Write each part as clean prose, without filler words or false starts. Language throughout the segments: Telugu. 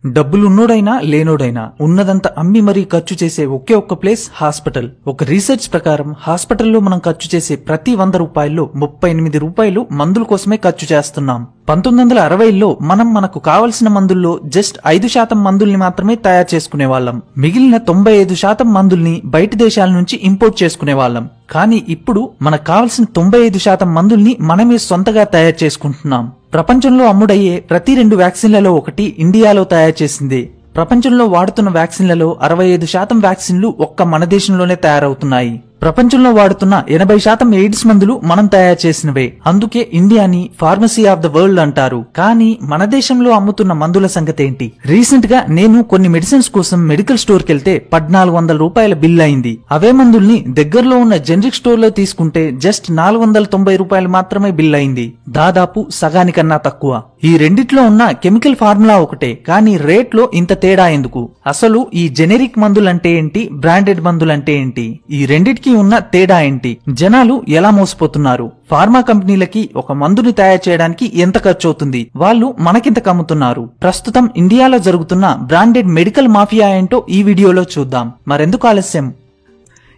డబ్బులున్నోడైనా లేనోడైనా ఉన్నదంతా అమ్మి మరీ ఖర్చు చేసే ఒకే ఒక్క ప్లేస్ హాస్పిటల్. ఒక రీసెర్చ్ ప్రకారం హాస్పిటల్లో మనం ఖర్చు చేసే ప్రతి 100 రూపాయల్లో 38 రూపాయలు మందుల కోసమే ఖర్చు చేస్తున్నాం. 1960లో మనం మనకు కావలసిన మందుల్లో జస్ట్ 5% మందుల్ని మాత్రమే తయారు చేసుకునేవాళ్ళం. మిగిలిన 95% మందుల్ని బయట దేశాల నుంచి ఇంపోర్ట్ చేసుకునేవాళ్ళం. కానీ ఇప్పుడు మనకు కావలసిన 95% మందుల్ని మనమే సొంతగా తయారు చేసుకుంటున్నాం. ప్రపంచంలో అమ్ముడయ్యే ప్రతి 2 వ్యాక్సిన్లలో ఒకటి ఇండియాలో తయారు చేసిందే. ప్రపంచంలో వాడుతున్న వ్యాక్సిన్లలో 65% వ్యాక్సిన్లు ఒక్క మన దేశంలోనే తయారవుతున్నాయి. ప్రపంచంలో వాడుతున్న 80% ఎయిడ్స్ మందులు మనం తయారు చేసినవే. అందుకే ఇండియాని ఫార్మసీ ఆఫ్ ద వరల్డ్ అంటారు. కానీ మన దేశంలో అమ్ముతున్న మందుల సంగతి ఏంటి? రీసెంట్ గా నేను కొన్ని మెడిసిన్స్ కోసం మెడికల్ స్టోర్ కెళ్తే 1400 రూపాయల బిల్ అయింది. అవే మందుల్ని దగ్గరలో ఉన్న జనరిక్ స్టోర్ లో తీసుకుంటే జస్ట్ 490 రూపాయలు మాత్రమే బిల్ అయింది. దాదాపు సగానికన్నా తక్కువ. ఈ రెండిట్లో ఉన్న కెమికల్ ఫార్ములా ఒకటే, కానీ రేట్ లో ఇంత తేడా ఎందుకు? అసలు ఈ జెనరిక్ మందులంటే ఏంటి, బ్రాండెడ్ మందులంటే ఏంటి? ఈ రెండిటికి ఉన్న తేడా ఏంటి? జనాలు ఎలా మోసపోతున్నారు? ఫార్మా కంపెనీలకి ఒక మందుని తయారు చేయడానికి ఎంత ఖర్చు అవుతుంది? వాళ్ళు మనకింత కమ్ముతున్నారు. ప్రస్తుతం ఇండియాలో జరుగుతున్న బ్రాండెడ్ మెడికల్ మాఫియా ఏంటో ఈ వీడియోలో చూద్దాం. మరెందుకు ఆలస్యం?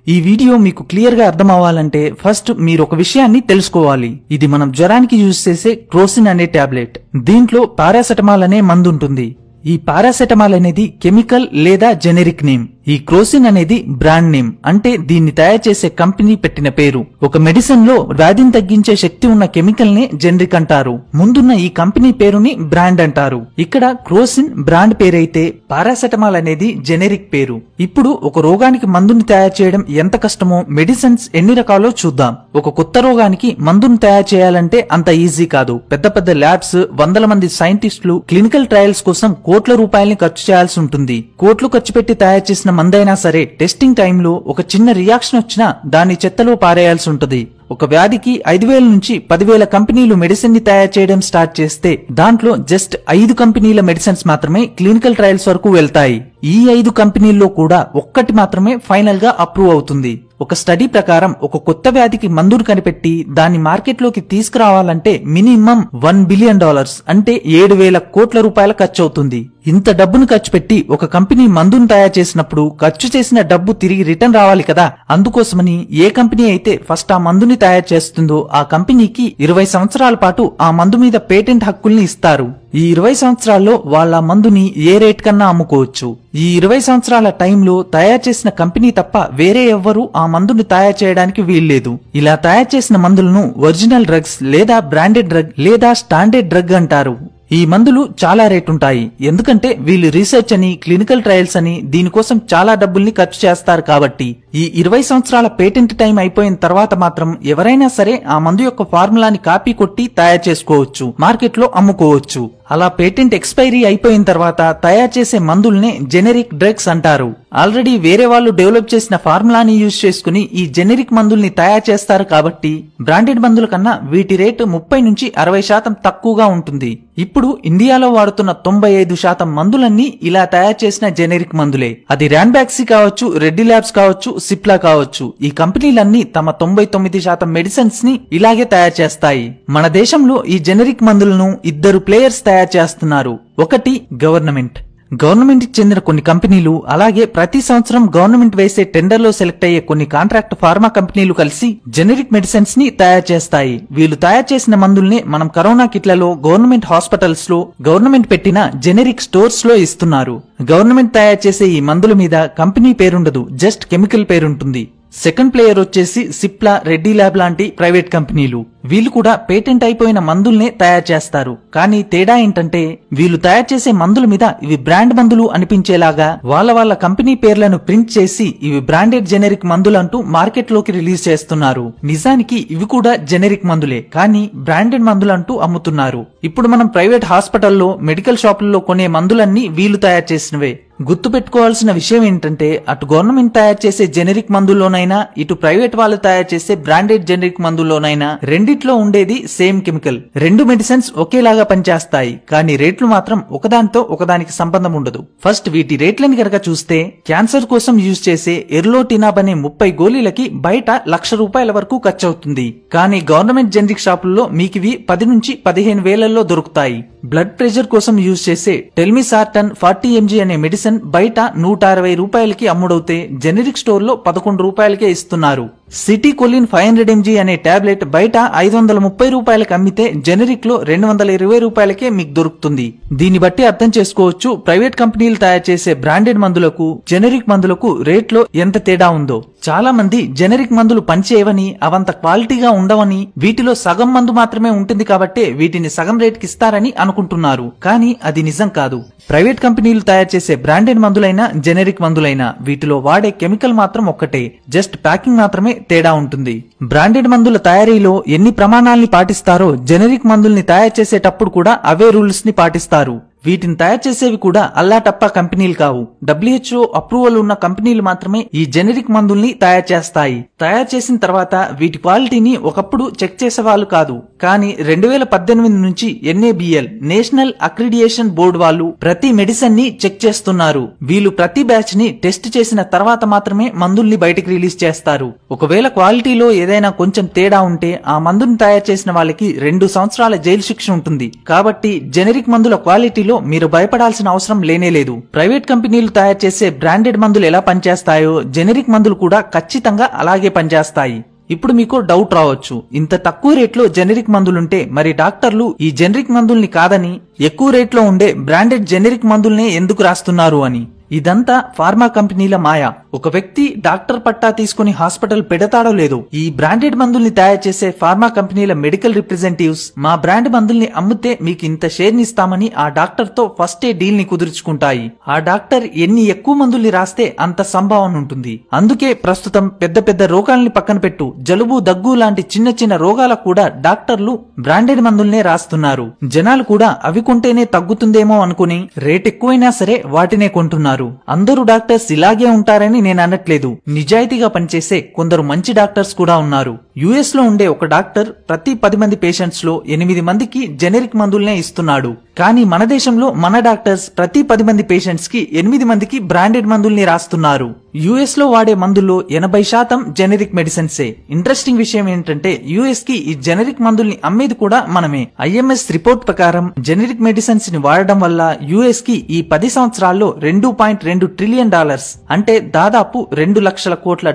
ఈ వీడియో మీకు క్లియర్ గా అర్థం అవ్వాలంటే ఫస్ట్ మీరు ఒక విషయాన్ని తెలుసుకోవాలి. ఇది మనం జ్వరానికి యూజ్ చేసే క్రోసిన్ అనే టాబ్లెట్. దీంట్లో పారాసెటమాల్ అనే మందు ఉంటుంది. ఈ పారాసెటమాల్ అనేది కెమికల్ లేదా జెనరిక్ నేమ్. ఈ క్రోసిన్ అనేది బ్రాండ్ నేమ్, అంటే దీన్ని తయారు చేసే కంపెనీ పెట్టిన పేరు. ఒక మెడిసిన్ లో వ్యాధిని తగ్గించే శక్తి ఉన్న కెమికల్ నే జెనరిక్ అంటారు. ముందున్న ఈ కంపెనీ పేరుని బ్రాండ్ అంటారు. ఇక్కడ క్రోసిన్ బ్రాండ్ పేరైతే పారాసెటమాల్ అనేది జెనరిక్ పేరు. ఇప్పుడు ఒక రోగానికి మందుని తయారు చేయడం ఎంత కష్టమో, మెడిసిన్స్ ఎన్ని రకాలో చూద్దాం. ఒక కొత్త రోగానికి మందుని తయారు చేయాలంటే అంత ఈజీ కాదు. పెద్ద పెద్ద ల్యాబ్స్, వందల మంది సైంటిస్టులు క్లినికల్ ట్రయల్స్ కోసం కోట్ల రూపాయల్ని ఖర్చు చేయాల్సి ఉంటుంది. కోట్లు ఖర్చు పెట్టి తయారు చేసిన మందైనా సరే టెస్టింగ్ టైంలో ఒక చిన్న రియాక్షన్ వచ్చినా దాన్ని చెత్తలో పారేయాల్సి ఉంటుంది. ఒక వ్యాధికి 5000 నుంచి 10,000 కంపెనీలు మెడిసిన్ ని తయారు చేయడం స్టార్ట్ చేస్తే దాంట్లో జస్ట్ 5 కంపెనీల మెడిసిన్స్ మాత్రమే క్లినికల్ ట్రయల్స్ వరకు వెళ్తాయి. ఈ 5 కంపెనీల్లో కూడా ఒక్కటి మాత్రమే ఫైనల్ గా అప్రూవ్ అవుతుంది. ఒక స్టడీ ప్రకారం ఒక కొత్త వ్యాధికి మందును కనిపెట్టి దాన్ని మార్కెట్ లోకి తీసుకురావాలంటే మినిమం $1 బిలియన్, అంటే 7,000 కోట్ల రూపాయల ఖర్చు అవుతుంది. ఇంత డబ్బును ఖర్చు పెట్టి ఒక కంపెనీ మందును తయారు చేసినప్పుడు ఖర్చు చేసిన డబ్బు తిరిగి రిటర్న్ రావాలి కదా. అందుకోసమని ఏ కంపెనీ అయితే ఫస్ట్ ఆ మందుని తయారు చేస్తుందో ఆ కంపెనీకి 20 సంవత్సరాల పాటు ఆ మందు మీద పేటెంట్ హక్కుల్ని ఇస్తారు. ఈ 20 సంవత్సరాల్లో వాళ్ళ మందుని ఏ రేట్ కన్నా అమ్ముకోవచ్చు. ఈ 20 సంవత్సరాల టైంలో తయారు చేసిన కంపెనీ తప్ప వేరే ఎవ్వరూ ఆ మందుని తయారు చేయడానికి వీల్లేదు. ఇలా తయారు చేసిన మందులను ఒరిజినల్ డ్రగ్స్ లేదా బ్రాండెడ్ డ్రగ్ లేదా స్టాండర్డ్ డ్రగ్ అంటారు. ఈ మందులు చాలా రేట్ ఉంటాయి. ఎందుకంటే వీళ్ళు రీసెర్చ్ అని, క్లినికల్ ట్రయల్స్ అని దీనికోసం చాలా డబ్బుల్ని ఖర్చు చేస్తారు. కాబట్టి ఈ 20 సంవత్సరాల పేటెంట్ టైం అయిపోయిన తర్వాత మాత్రం ఎవరైనా సరే ఆ మందు యొక్క ఫార్ములాని కాపీ కొట్టి తయారు చేసుకోవచ్చు, మార్కెట్ లో అమ్ముకోవచ్చు. అలా పేటెంట్ ఎక్స్పైరీ అయిపోయిన తర్వాత తయారు చేసే మందుల్నే జెనరిక్ డ్రగ్స్ అంటారు. ఆల్రెడీ వేరే వాళ్ళు డెవలప్ చేసిన ఫార్ములాని యూజ్ చేసుకుని ఈ జెనరిక్ మందుల్ని తయారు చేస్తారు. కాబట్టి బ్రాండెడ్ మందుల కన్నా వీటి రేటు 30 నుంచి 60% తక్కువగా ఉంటుంది. ఇప్పుడు ఇండియాలో వాడుతున్న 95% మందులన్నీ ఇలా తయారు చేసిన జెనరిక్ మందులే. అది ర్యాన్బాక్సీ కావచ్చు, రెడ్డి ల్యాబ్స్ కావచ్చు, సిప్లా కావచ్చు. ఈ కంపెనీలన్నీ తమ 99% మెడిసిన్స్ ని ఇలాగే తయారు చేస్తాయి. మన దేశంలో ఈ జెనరిక్ మందులను 2 ప్లేయర్స్ తయారు చేస్తున్నారు. ఒకటి గవర్నమెంట్ కి చెందిన కొన్ని కంపెనీలు, అలాగే ప్రతి సంవత్సరం గవర్నమెంట్ వేసే టెండర్ లో సెలెక్ట్ అయ్యే కొన్ని కాంట్రాక్ట్ ఫార్మా కంపెనీలు కలిసి జెనరిక్ మెడిసిన్స్ ని తయారు చేస్తాయి. వీళ్ళు తయారు చేసిన మందుల్ని మనం కరోనా కిట్లలో, గవర్నమెంట్ హాస్పిటల్స్ లో, గవర్నమెంట్ పెట్టిన జెనరిక్ స్టోర్స్ లో ఇస్తున్నారు. గవర్నమెంట్ తయారు చేసే ఈ మందుల మీద కంపెనీ పేరుండదు, జస్ట్ కెమికల్ పేరుంటుంది. సెకండ్ ప్లేయర్ వచ్చేసి సిప్లా, రెడ్డి ల్యాబ్ లాంటి ప్రైవేట్ కంపెనీలు. వీళ్ళు కూడా పేటెంట్ అయిపోయిన మందుల్నే తయారు చేస్తారు. కానీ తేడా ఏంటంటే వీళ్ళు తయారు చేసే మందుల మీద ఇవి బ్రాండ్ మందులు అనిపించేలాగా వాళ్ళ కంపెనీ పేర్లను ప్రింట్ చేసి ఇవి బ్రాండెడ్ జెనరిక్ మందులంటూ మార్కెట్ లోకి రిలీజ్ చేస్తున్నారు. నిజానికి ఇవి కూడా జెనరిక్ మందులే, కానీ బ్రాండెడ్ మందులంటూ అమ్ముతున్నారు. ఇప్పుడు మనం ప్రైవేట్ హాస్పిటల్లో, మెడికల్ షాపుల్లో కొనే మందులన్నీ వీళ్ళు తయారు చేసినవే. గుర్తుపెట్టుకోవాల్సిన విషయం ఏంటంటే అటు గవర్నమెంట్ తయారు చేసే జెనరిక్ మందుల్లోనైనా ఇటు ప్రైవేట్ వాళ్ళు తయారు చేసే బ్రాండెడ్ జెనరిక్ మందుల్లోనైనా రెండిట్లో ఉండేది సేమ్ కెమికల్. రెండు మెడిసిన్స్ ఒకేలాగా పనిచేస్తాయి, కానీ రేట్లు మాత్రం ఒకదానితో ఒకదానికి సంబంధం ఉండదు. ఫస్ట్ వీటి రేట్లని కనుక చూస్తే క్యాన్సర్ కోసం యూజ్ చేసే ఎర్లోటినాబ్ అనే 30 గోళీలకి బయట ₹1,00,000 వరకు ఖర్చు అవుతుంది. కానీ గవర్నమెంట్ జెనరిక్ షాపుల్లో మీకివి 10 నుంచి 15 వేలల్లో దొరుకుతాయి. బ్లడ్ ప్రెషర్ కోసం యూజ్ చేసే టెల్మిసార్టన్ 40 mg అనే మెడిసిన్ బయట ₹160కి అమ్ముడవుతే జెనరిక్ స్టోర్ లో ₹11కే ఇస్తున్నారు. సిటీకొలిన్ 500 mg అనే టాబ్లెట్ బయట ₹530కి అమ్మితే జెనరిక్ లో ₹220కే మీకు దొరుకుతుంది. దీన్ని బట్టి అర్థం చేసుకోవచ్చు ప్రైవేట్ కంపెనీలు తయారు చేసే బ్రాండెడ్ మందులకు జెనరిక్ మందులకు రేట్లో ఎంత తేడా ఉందో. చాలా మంది జెనరిక్ మందులు పనిచేయవని, అవంత క్వాలిటీగా ఉండవని, వీటిలో సగం మందు మాత్రమే ఉంటుంది కాబట్టే వీటిని సగం రేటుకి ఇస్తారని అనుకుంటున్నారు. కానీ అది నిజం కాదు. ప్రైవేట్ కంపెనీలు తయారు చేసే బ్రాండెడ్ మందులైనా జెనరిక్ మందులైనా వీటిలో వాడే కెమికల్ మాత్రం ఒక్కటే, జస్ట్ ప్యాకింగ్ మాత్రమే తేడా ఉంటుంది. బ్రాండెడ్ మందుల తయారీలో ఎన్ని ప్రమాణాల్ని పాటిస్తారో జెనరిక్ మందుల్ని తయారు చేసేటప్పుడు కూడా అవే రూల్స్ ని పాటిస్తారు. వీటిని తయారు చేసేవి కూడా అల్లాటప్ప కంపెనీలు కావు. WHO అప్రూవల్ ఉన్న కంపెనీలు మాత్రమే ఈ జెనరిక్ మందుల్ని తయారు చేస్తాయి. తయారు చేసిన తర్వాత వీటి క్వాలిటీని ఒకప్పుడు చెక్ చేసేవాళ్ళు కాదు. కానీ 2018 నుంచి NABL నేషనల్ అక్రిడియేషన్ బోర్డు వాళ్ళు ప్రతి మెడిసిన్ ని చెక్ చేస్తున్నారు. వీళ్ళు ప్రతి బ్యాచ్ ని టెస్ట్ చేసిన తర్వాత మాత్రమే మందుల్ని బయటకు రిలీజ్ చేస్తారు. ఒకవేళ క్వాలిటీలో ఏదైనా కొంచెం తేడా ఉంటే ఆ మందుని తయారు చేసిన వాళ్ళకి 2 సంవత్సరాల జైలు శిక్ష ఉంటుంది. కాబట్టి జెనరిక్ మందుల క్వాలిటీలో మీరు భయపడాల్సిన అవసరం లేనేలేదు. ప్రైవేట్ కంపెనీలు తయారు చేసే బ్రాండెడ్ మందులు ఎలా పనిచేస్తాయో జెనరిక్ మందులు కూడా ఖచ్చితంగా అలాగే పనిచేస్తాయి. ఇప్పుడు మీకు డౌట్ రావచ్చు, ఇంత తక్కువ రేట్లో జెనరిక్ మందులుంటే మరి డాక్టర్లు ఈ జెనరిక్ మందుల్ని కాదని ఎక్కువ రేట్లో ఉండే బ్రాండెడ్ జెనరిక్ మందుల్నే ఎందుకు రాస్తున్నారు అని. ఇదంతా ఫార్మా కంపెనీల మాయ. ఒక వ్యక్తి డాక్టర్ పట్టా తీసుకుని హాస్పిటల్ పెడతాడో లేదో ఈ బ్రాండెడ్ మందుల్ని తయారు చేసే ఫార్మా కంపెనీల మెడికల్ రిప్రజెంటేటివ్స్ మా బ్రాండ్ మందుల్ని అమ్మితే మీకు ఇంత షేర్ ని ఇస్తామని ఆ డాక్టర్ తో ఫస్టే డీల్ ని కుదుర్చుకుంటాయి. ఆ డాక్టర్ ఎన్ని ఎక్కువ మందుల్ని రాస్తే అంత సంభావన ఉంటుంది. అందుకే ప్రస్తుతం పెద్ద పెద్ద రోగాల్ని పక్కన పెట్టు, జలుబు దగ్గు లాంటి చిన్న చిన్న రోగాలకు కూడా డాక్టర్లు బ్రాండెడ్ మందుల్నే రాస్తున్నారు. జనాలు కూడా అవి కొంటేనే తగ్గుతుందేమో అనుకుని రేట్ ఎక్కువైనా సరే వాటినే కొంటున్నారు. అందరూ డాక్టర్స్ ఇలాగే ఉంటారని నేను అనట్లేదు. నిజాయితీగా పనిచేసే కొందరు మంచి డాక్టర్స్ కూడా ఉన్నారు. US లో ఉండే ఒక డాక్టర్ ప్రతి 10 మంది పేషెంట్స్ లో 8 మందికి జెనరిక్ మందుల్నే ఇస్తున్నాడు. కానీ మన దేశంలో మన డాక్టర్స్ ప్రతి 10 మంది పేషెంట్స్ కి 8 మందికి బ్రాండెడ్ మందుల్ని రాస్తున్నారు. US లో వాడే మందుల్లో 80% జెనరిక్ మెడిసిన్సే. ఇంట్రెస్టింగ్ విషయం ఏంటంటే US కి ఈ జెనరిక్ మందుల్ని అమ్మేది కూడా మనమే. IMS రిపోర్ట్ ప్రకారం జెనరిక్ మెడిసిన్స్ ని వాడడం వల్ల US కి ఈ 10 సంవత్సరాల్లో $2.2 ట్రిలియన్ అంటే దాదాపు $2 లక్షల కోట్ల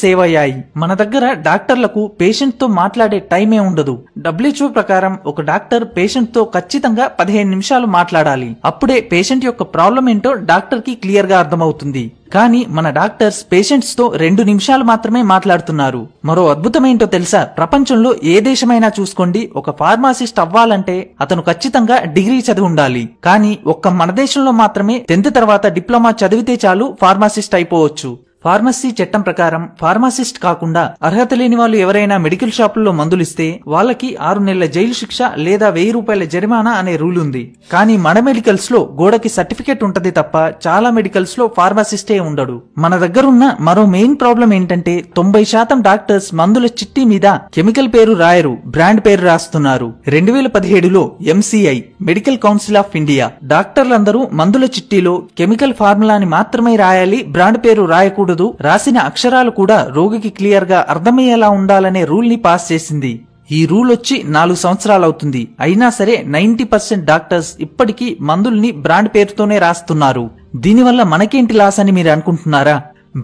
సేవ్ అయ్యాయి. మన దగ్గర డాక్టర్లకు పేషెంట్ తో మాట్లాడే టైమే ఉండదు. WHO ప్రకారం ఒక డాక్టర్ పేషెంట్ తో ఖచ్చితంగా 15 నిమిషాలు మాట్లాడాలి. అప్పుడే పేషెంట్ యొక్క ప్రాబ్లం ఏంటో డాక్టర్ కి క్లియర్ గా అర్థమవుతుంది. కానీ మన డాక్టర్స్ పేషెంట్స్ తో 2 నిమిషాలు మాత్రమే మాట్లాడుతున్నారు. మరో అద్భుతమేంటో తెలుసా? ప్రపంచంలో ఏ దేశమైనా చూసుకోండి, ఒక ఫార్మాసిస్ట్ అవ్వాలంటే అతను ఖచ్చితంగా డిగ్రీ చదివి ఉండాలి. కానీ ఒక్క మన దేశంలో మాత్రమే 10th తర్వాత డిప్లొమా చదివితే చాలు ఫార్మాసిస్ట్ అయిపోవచ్చు. ఫార్మసీ చట్టం ప్రకారం ఫార్మాసిస్ట్ కాకుండా అర్హత లేని వాళ్ళు ఎవరైనా మెడికల్ షాపుల్లో మందులిస్తే వాళ్ళకి 6 నెలల జైలు శిక్ష లేదా ₹1000 జరిమానా అనే రూల్ ఉంది. కానీ మన మెడికల్స్ లో గోడకి సర్టిఫికేట్ ఉంటది తప్ప చాలా మెడికల్స్ లో ఫార్మాసిస్టే ఉండడు. మన దగ్గరున్న మరో మెయిన్ ప్రాబ్లం ఏంటంటే 90% డాక్టర్స్ మందుల చిట్టి మీద కెమికల్ పేరు రాయరు, బ్రాండ్ పేరు రాస్తున్నారు. 2017లో MCI medical council of India డాక్టర్లందరూ మందుల చిట్టీలో కెమికల్ ఫార్ములాని మాత్రమే రాయాలి, బ్రాండ్ పేరు రాయకూడదు, రాసిన అక్షరాలు కూడా రోగికి క్లియర్ గా అర్థమయ్యేలా ఉండాలనే రూల్ ని పాస్ చేసింది. ఈ రూల్ వచ్చి 4 సంవత్సరాలవుతుంది. అయినా సరే 90% డాక్టర్స్ ఇప్పటికీ మందుల్ని బ్రాండ్ పేరుతోనే రాస్తున్నారు. దీనివల్ల మనకేంటి లాస్ అని మీరు అనుకుంటున్నారా?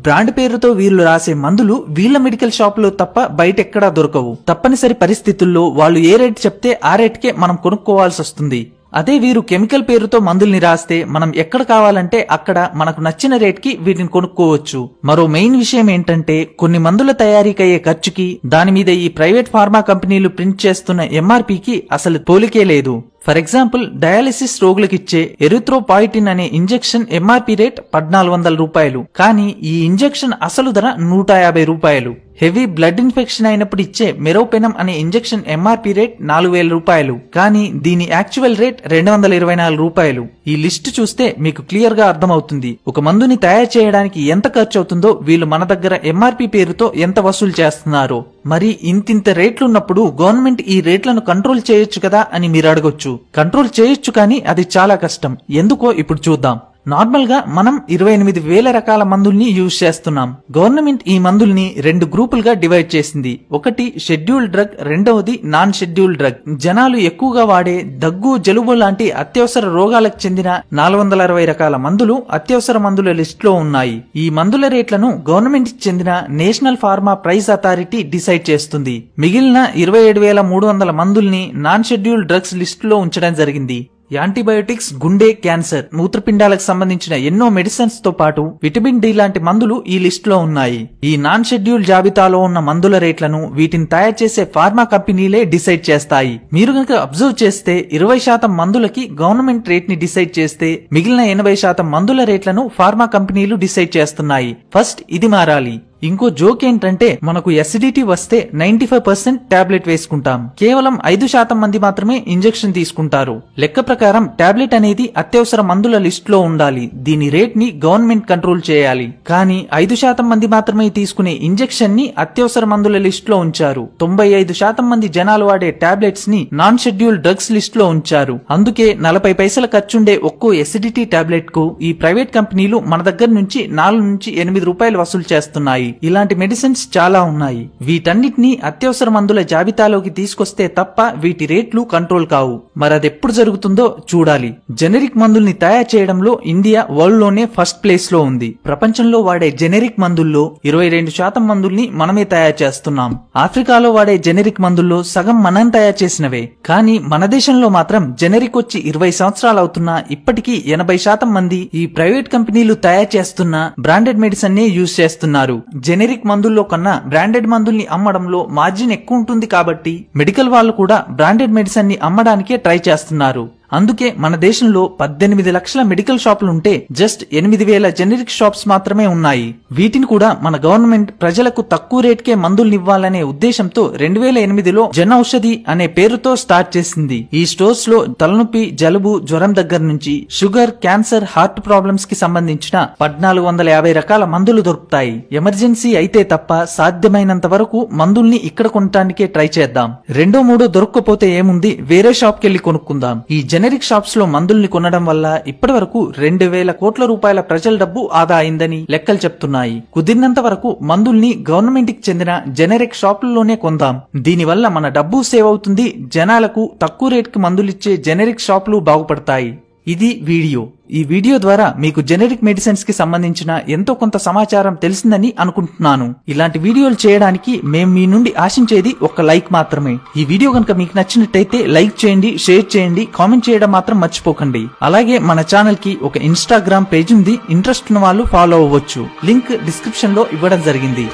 బ్రాండ్ పేరుతో వీళ్ళు రాసే మందులు వీళ్ళ మెడికల్ షాప్ లో తప్ప బయటెక్కడా దొరకవు. తప్పనిసరి పరిస్థితుల్లో వాళ్ళు ఏ రేట్ చెప్తే ఆ రేట్కే మనం కొనుక్కోవాల్సి వస్తుంది. అదే వీరు కెమికల్ పేరుతో మందుల్ని రాస్తే మనం ఎక్కడ కావాలంటే అక్కడ మనకు నచ్చిన రేట్ కి వీటిని కొనుక్కోవచ్చు. మరో మెయిన్ విషయం ఏంటంటే కొన్ని మందుల తయారీకయ్యే ఖర్చుకి దాని మీద ఈ ప్రైవేట్ ఫార్మా కంపెనీలు ప్రింట్ చేస్తున్న MRPకి అసలు పోలికే లేదు. ఫర్ ఎగ్జాంపుల్ డయాలిసిస్ రోగులకిచ్చే ఎరిథ్రోపాయిటిన్ అనే ఇంజెక్షన్ MRP రేట్ ₹1,400. కానీ ఈ ఇంజెక్షన్ అసలు ధర ₹150. హెవీ బ్లడ్ ఇన్ఫెక్షన్ అయినప్పుడు ఇచ్చే మెరోపెనమ్ అనే ఇంజెక్షన్ ఎంఆర్పీ రేట్ 4000 రూపాయలు, కానీ దీని యాక్చువల్ రేట్ 224 రూపాయలు. ఈ లిస్ట్ చూస్తే మీకు క్లియర్ గా అర్థమవుతుంది ఒక మందుని తయారు చేయడానికి ఎంత ఖర్చు అవుతుందో, వీళ్ళు మన దగ్గర ఎంఆర్పీ పేరుతో ఎంత వసూలు చేస్తున్నారో. మరి ఇంతింత రేట్లున్నప్పుడు గవర్నమెంట్ ఈ రేట్లను కంట్రోల్ చేయొచ్చు కదా అని మీరు అడగొచ్చు. కంట్రోల్ చేయొచ్చు, కానీ అది చాలా కష్టం. ఎందుకో ఇప్పుడు చూద్దాం. నార్మల్ గా మనం 28,000 రకాల మందుల్ని యూజ్ చేస్తున్నాం. గవర్నమెంట్ ఈ మందుల్ని 2 గ్రూపులుగా డివైడ్ చేసింది. ఒకటి షెడ్యూల్డ్ డ్రగ్, రెండవది నాన్ షెడ్యూల్డ్ డ్రగ్. జనాలు ఎక్కువగా వాడే దగ్గు, జలుబు లాంటి అత్యవసర రోగాలకు చెందిన 460 రకాల మందులు అత్యవసర మందుల లిస్ట్ లో ఉన్నాయి. ఈ మందుల రేట్లను గవర్నమెంట్ కి చెందిన national pharma price authority decide చేస్తుంది. మిగిలిన 27,300 మందుల్ని నాన్ షెడ్యూల్డ్ డ్రగ్స్ లిస్ట్ లో ఉంచడం జరిగింది. యాంటీబయోటిక్స్, గుండె, క్యాన్సర్, మూత్రపిండాలకు సంబంధించిన ఎన్నో మెడిసిన్స్ తో పాటు విటమిన్ డి లాంటి మందులు ఈ లిస్ట్ లో ఉన్నాయి. ఈ నాన్ షెడ్యూల్ జాబితాలో ఉన్న మందుల రేట్లను వీటిని తయారు చేసే ఫార్మా కంపెనీలే డిసైడ్ చేస్తాయి. మీరు గనక అబ్జర్వ్ చేస్తే 20% మందులకి గవర్నమెంట్ రేట్ ని డిసైడ్ చేస్తే మిగిలిన 80% మందుల రేట్లను ఫార్మా కంపెనీలు డిసైడ్ చేస్తున్నాయి. ఫస్ట్ ఇది మారాలి. ఇంకో జోక్ ఏంటంటే మనకు ఎసిడిటీ వస్తే 95% టాబ్లెట్ వేసుకుంటాం. కేవలం 5% మంది మాత్రమే ఇంజెక్షన్ తీసుకుంటారు. లెక్క ప్రకారం టాబ్లెట్ అనేది అత్యవసర మందుల లిస్ట్ లో ఉండాలి. దీని రేట్ ని గవర్నమెంట్ కంట్రోల్ చేయాలి. కానీ 5% మంది మాత్రమే తీసుకునే ఇంజెక్షన్ ని అత్యవసర మందుల లిస్ట్ లో ఉంచారు. 95% మంది జనాలు వాడే టాబ్లెట్స్ ని నాన్ షెడ్యూల్ డ్రగ్స్ లిస్ట్ లో ఉంచారు. అందుకే 40 పైసల ఖర్చుండే ఒక్కో ఎసిడిటీ టాబ్లెట్ కు ఈ ప్రైవేట్ కంపెనీలు మన దగ్గర నుంచి 4 నుంచి 8 రూపాయలు వసూలు చేస్తున్నాయి. ఇలాంటి మెడిసిన్స్ చాలా ఉన్నాయి. వీటన్నిటిని అత్యవసర మందుల జాబితాలోకి తీసుకొస్తే తప్ప వీటి రేట్లు కంట్రోల్ కావు. మరదెప్పుడు జరుగుతుందో చూడాలి. జెనరిక్ మందుల్ని తయారు చేయడంలో ఇండియా వరల్డ్ లోనే ఫస్ట్ ప్లేస్ లో ఉంది. ప్రపంచంలో వాడే జెనరిక్ మందుల్లో 22% మందుల్ని మనమే తయారు చేస్తున్నాం. ఆఫ్రికాలో వాడే జెనరిక్ మందుల్లో సగం మనం తయారు చేసినవే. కానీ మన దేశంలో మాత్రం జెనరిక్ వచ్చి 20 సంవత్సరాలు అవుతున్నా ఇప్పటికీ 80% మంది ఈ ప్రైవేట్ కంపెనీలు తయారు చేస్తున్న బ్రాండెడ్ మెడిసిన్ నే యూజ్ చేస్తున్నారు. జెనరిక్ మందుల్లో కన్నా బ్రాండెడ్ మందుల్ని అమ్మడంలో మార్జిన్ ఎక్కువ ఉంటుంది కాబట్టి మెడికల్ వాళ్ళు కూడా బ్రాండెడ్ మెడిసిన్ ని అమ్మడానికే ట్రై చేస్తున్నారు. అందుకే మన దేశంలో 18 లక్షల మెడికల్ షాపులుంటే జస్ట్ 8,000 జెనరిక్ షాప్స్ మాత్రమే ఉన్నాయి. వీటిని కూడా మన గవర్నమెంట్ ప్రజలకు తక్కువ రేట్కే మందుల్నివ్వాలనే ఉద్దేశంతో 2008లో జన ఔషధి అనే పేరుతో స్టార్ట్ చేసింది. ఈ స్టోర్స్ లో తలనొప్పి, జలుబు, జ్వరం దగ్గర నుంచి షుగర్, క్యాన్సర్, హార్ట్ ప్రాబ్లమ్స్ కి సంబంధించిన 1450 రకాల మందులు దొరుకుతాయి. ఎమర్జెన్సీ అయితే తప్ప సాధ్యమైనంత వరకు మందుల్ని ఇక్కడ కొనటానికే ట్రై చేద్దాం. 2-3 దొరక్కపోతే ఏముంది, వేరే షాప్ కెళ్లి కొనుక్కుందాం. ఈ జెనరిక్ షాప్స్ లో మందుల్ని కొనడం వల్ల ఇప్పటి వరకు 2,000 కోట్ల రూపాయల ప్రజల డబ్బు ఆదా అయిందని లెక్కలు చెప్తున్నాయి. కుదిరినంత వరకు మందుల్ని గవర్నమెంట్ కి చెందిన జెనరిక్ షాపుల్లోనే కొందాం. దీనివల్ల మన డబ్బు సేవ్ అవుతుంది. జనాలకు తక్కువ రేట్ కి మందులిచ్చే జెనరిక్ షాపులు బాగుపడతాయి. ఇది వీడియో. ఈ వీడియో ద్వారా మీకు జెనరిక్ మెడిసిన్స్ కి సంబంధించిన ఎంతో కొంత సమాచారం తెలిసిందని అనుకుంటున్నాను. ఇలాంటి వీడియోలు చేయడానికి మేము మీ నుండి ఆశించేది ఒక లైక్ మాత్రమే. ఈ వీడియో కనుక మీకు నచ్చినట్టయితే లైక్ చేయండి, షేర్ చేయండి, కామెంట్ చేయడం మాత్రం మర్చిపోకండి. అలాగే మన ఛానల్ కి ఒక ఇన్స్టాగ్రామ్ పేజ్ ఉంది. ఇంట్రెస్ట్ ఉన్న వాళ్ళు ఫాలో అవ్వచ్చు. లింక్ డిస్క్రిప్షన్ లో ఇవ్వడం జరిగింది.